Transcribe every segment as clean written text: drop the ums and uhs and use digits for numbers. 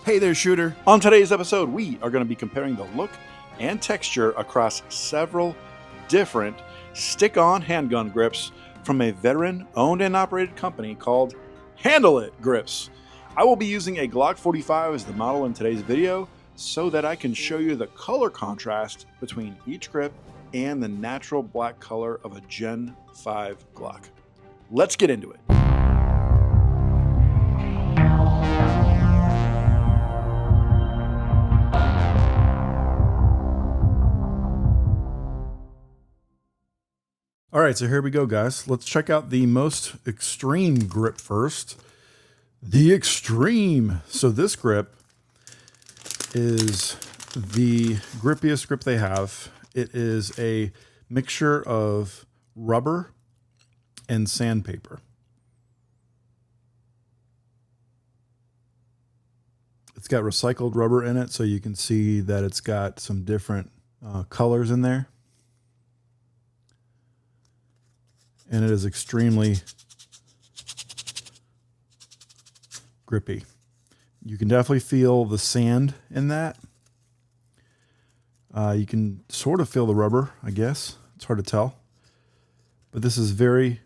Hey there, shooter. On today's episode, we are going to be comparing the look and texture across several different stick-on handgun grips from a veteran-owned and operated company called Handleit Grips. I will be using a Glock 45 as the model in today's video so that I can show you the color contrast between each grip and the natural black color of a Gen 5 Glock. Let's get into it. All right, so here we go, guys. Let's check out the most extreme grip first. The Extreme. So this grip is the grippiest grip they have. It is a mixture of rubber and sandpaper. It's got recycled rubber in it, so you can see that it's got some different colors in there. And it is extremely grippy. You can definitely feel the sand in that. You can sort of feel the rubber, I guess. It's hard to tell. But this is very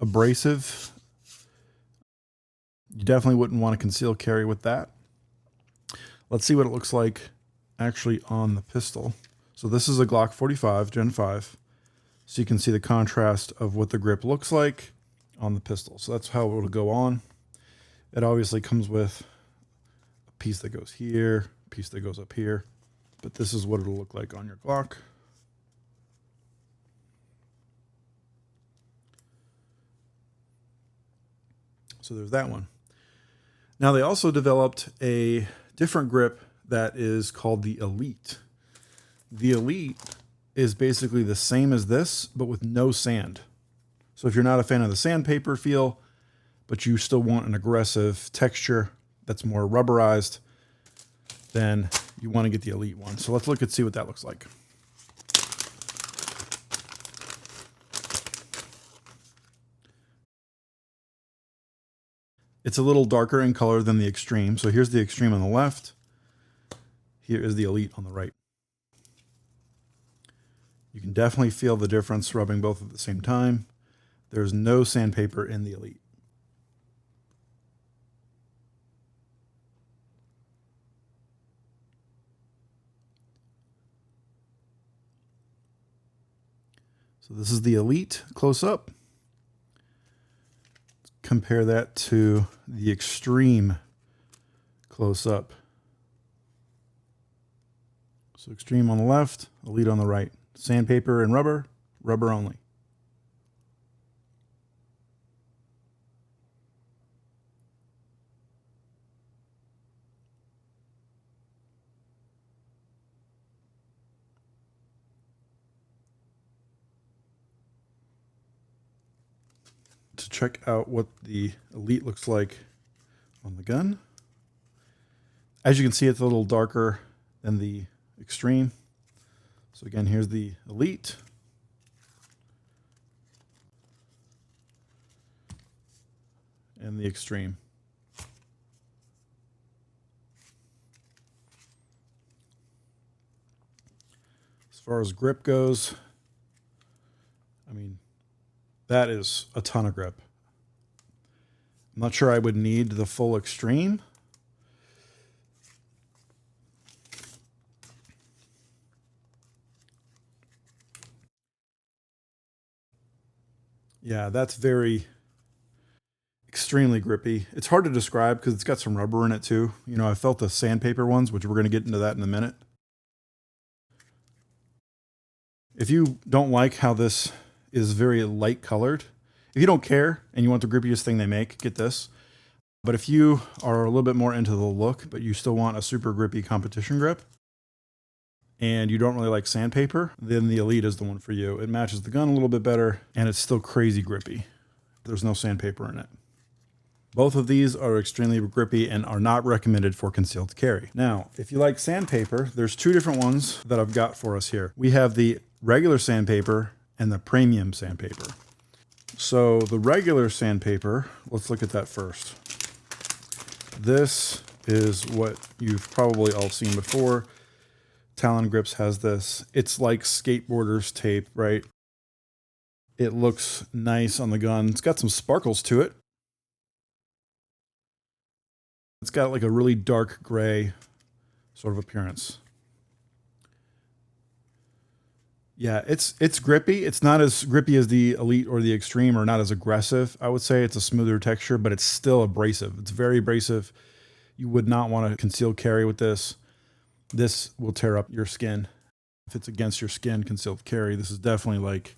abrasive. You definitely wouldn't want to conceal carry with that. Let's see what it looks like actually on the pistol. So this is a Glock 45 Gen 5. So you can see the contrast of what the grip looks like on the pistol. So that's how it will go on. It obviously comes with a piece that goes here, a piece that goes up here. But this is what it'll look like on your Glock. So there's that one. Now they also developed a different grip that is called the Elite. The Elite is basically the same as this, but with no sand. So if you're not a fan of the sandpaper feel, but you still want an aggressive texture that's more rubberized, then you want to get the Elite one. So let's look and see what that looks like. It's a little darker in color than the Extreme. So here's the Extreme on the left. Here is the Elite on the right. You can definitely feel the difference rubbing both at the same time. There's no sandpaper in the Elite. So this is the Elite close up. Compare that to the Extreme close up. So Extreme on the left, Elite on the right. Sandpaper and rubber, rubber only. To check out what the Elite looks like on the gun. As you can see, it's a little darker than the Extreme. So again, here's the Elite. And the Extreme. As far as grip goes, I mean, that is a ton of grip. I'm not sure I would need the full Extreme. Yeah, that's very extremely grippy. It's hard to describe because it's got some rubber in it too. You know, I felt the sandpaper ones, which we're going to get into that in a minute. If you don't like how this is very light colored, if you don't care and you want the grippiest thing they make, get this. But if you are a little bit more into the look, but you still want a super grippy competition grip, and you don't really like sandpaper, then the Elite is the one for you. It matches the gun a little bit better, and it's still crazy grippy. There's no sandpaper in it. Both of these are extremely grippy and are not recommended for concealed carry. Now, if you like sandpaper, there's two different ones that I've got for us here. We have the regular sandpaper and the premium sandpaper. So the regular sandpaper, let's look at that first. This is what you've probably all seen before. Talon Grips has this. It's like skateboarders tape, right? It looks nice on the gun. It's got some sparkles to it. It's got like a really dark gray sort of appearance. Yeah, it's grippy. It's not as grippy as the Elite or the Extreme, or not as aggressive. I would say it's a smoother texture, but it's still abrasive. It's very abrasive. You would not want to conceal carry with this. This will tear up your skin. If it's against your skin, concealed carry, this is definitely like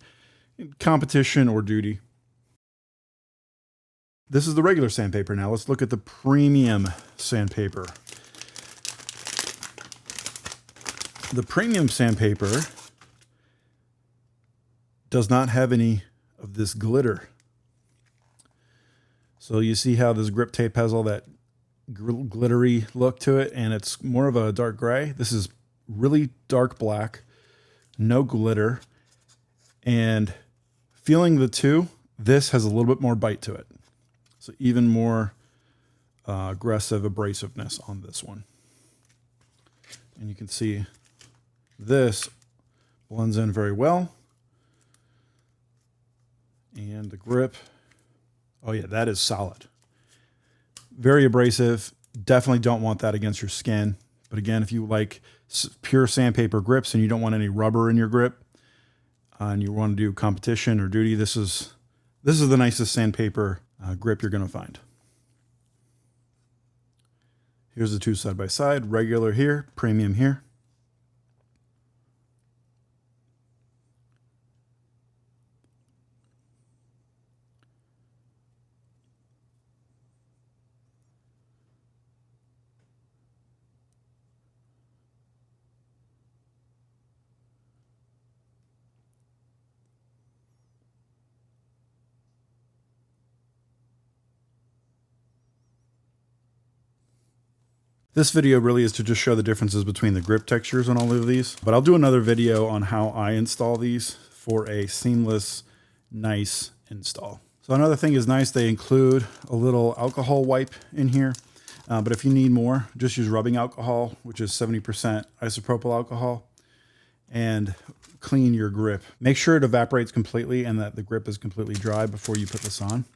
competition or duty. This is the regular sandpaper. Now let's look at the premium sandpaper. The premium sandpaper does not have any of this glitter. So you see how this grip tape has all that glittery look to it, and it's more of a dark gray. This is really dark black, no glitter, and feeling the two, this has a little bit more bite to it. So even more aggressive abrasiveness on this one. And you can see this blends in very well. And the grip, oh yeah, that is solid. Very abrasive. Definitely don't want that against your skin. But again, if you like pure sandpaper grips and you don't want any rubber in your grip, and you want to do competition or duty, this is the nicest sandpaper grip you're going to find. Here's the two side by side, regular here, premium here. This video really is to just show the differences between the grip textures on all of these, but I'll do another video on how I install these for a seamless, nice install. So another thing is nice, they include a little alcohol wipe in here, but if you need more, just use rubbing alcohol, which is 70% isopropyl alcohol, and clean your grip. Make sure it evaporates completely and that the grip is completely dry before you put this on.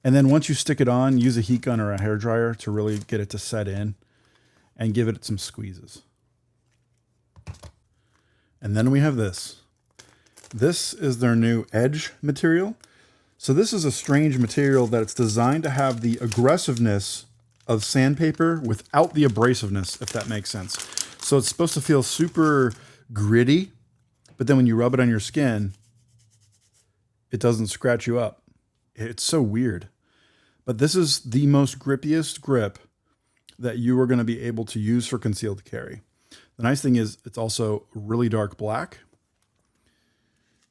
And then once you stick it on, use a heat gun or a hair dryer to really get it to set in and give it some squeezes. And then we have this. This is their new edge material. So this is a strange material that's designed to have the aggressiveness of sandpaper without the abrasiveness, if that makes sense. So it's supposed to feel super gritty, but then when you rub it on your skin, it doesn't scratch you up. It's so weird. But this is the most grippiest grip that you are going to be able to use for concealed carry. The nice thing is it's also really dark black,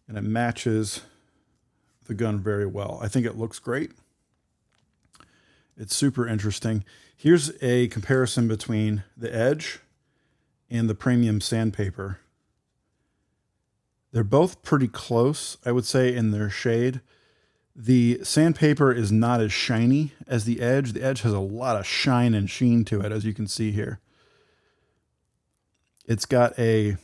and it matches the gun very well. I think it looks great. It's super interesting. Here's a comparison between the edge and the premium sandpaper. They're both pretty close, I would say, in their shade. The sandpaper is not as shiny as the edge. The edge has a lot of shine and sheen to it, as you can see here. It's got a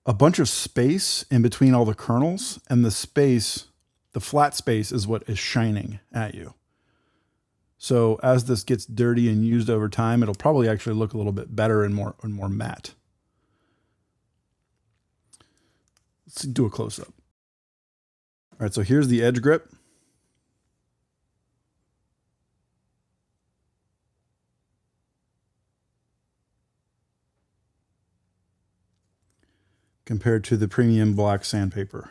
bunch of space in between all the kernels, and the space, the flat space, is what is shining at you. So as this gets dirty and used over time, it'll probably actually look a little bit better and more matte. Let's do a close-up. All right, so here's the edge grip. Compared to the premium black sandpaper.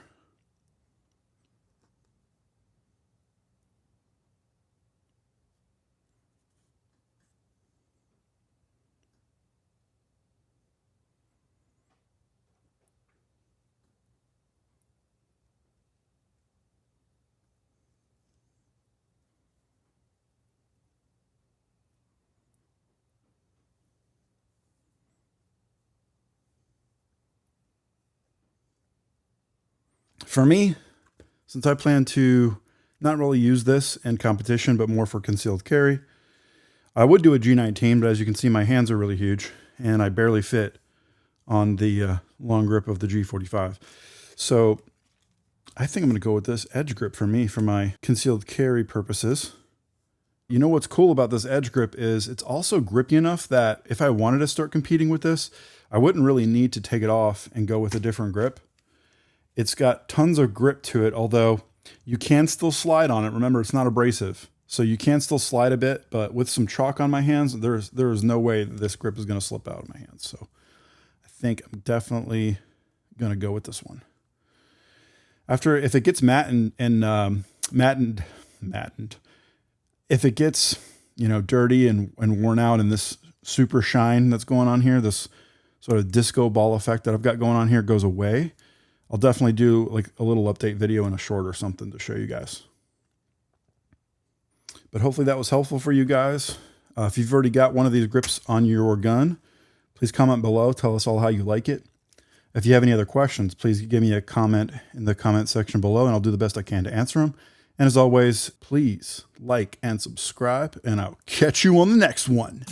For me, since I plan to not really use this in competition, but more for concealed carry, I would do a G19, but as you can see, my hands are really huge and I barely fit on the long grip of the G45. So I think I'm going to go with this edge grip for me for my concealed carry purposes. You know what's cool about this edge grip is it's also grippy enough that if I wanted to start competing with this, I wouldn't really need to take it off and go with a different grip. It's got tons of grip to it, although you can still slide on it. Remember, it's not abrasive. So you can still slide a bit, but with some chalk on my hands, there is no way that this grip is going to slip out of my hands. So I think I'm definitely going to go with this one. If it gets mattened, if it gets, dirty and worn out, and this super shine that's going on here, this sort of disco ball effect that I've got going on here goes away, I'll definitely do like a little update video in a short or something to show you guys. But hopefully that was helpful for you guys. If you've already got one of these grips on your gun, please comment below. Tell us all how you like it. If you have any other questions, please give me a comment in the comment section below, and I'll do the best I can to answer them. And as always, please like and subscribe, and I'll catch you on the next one.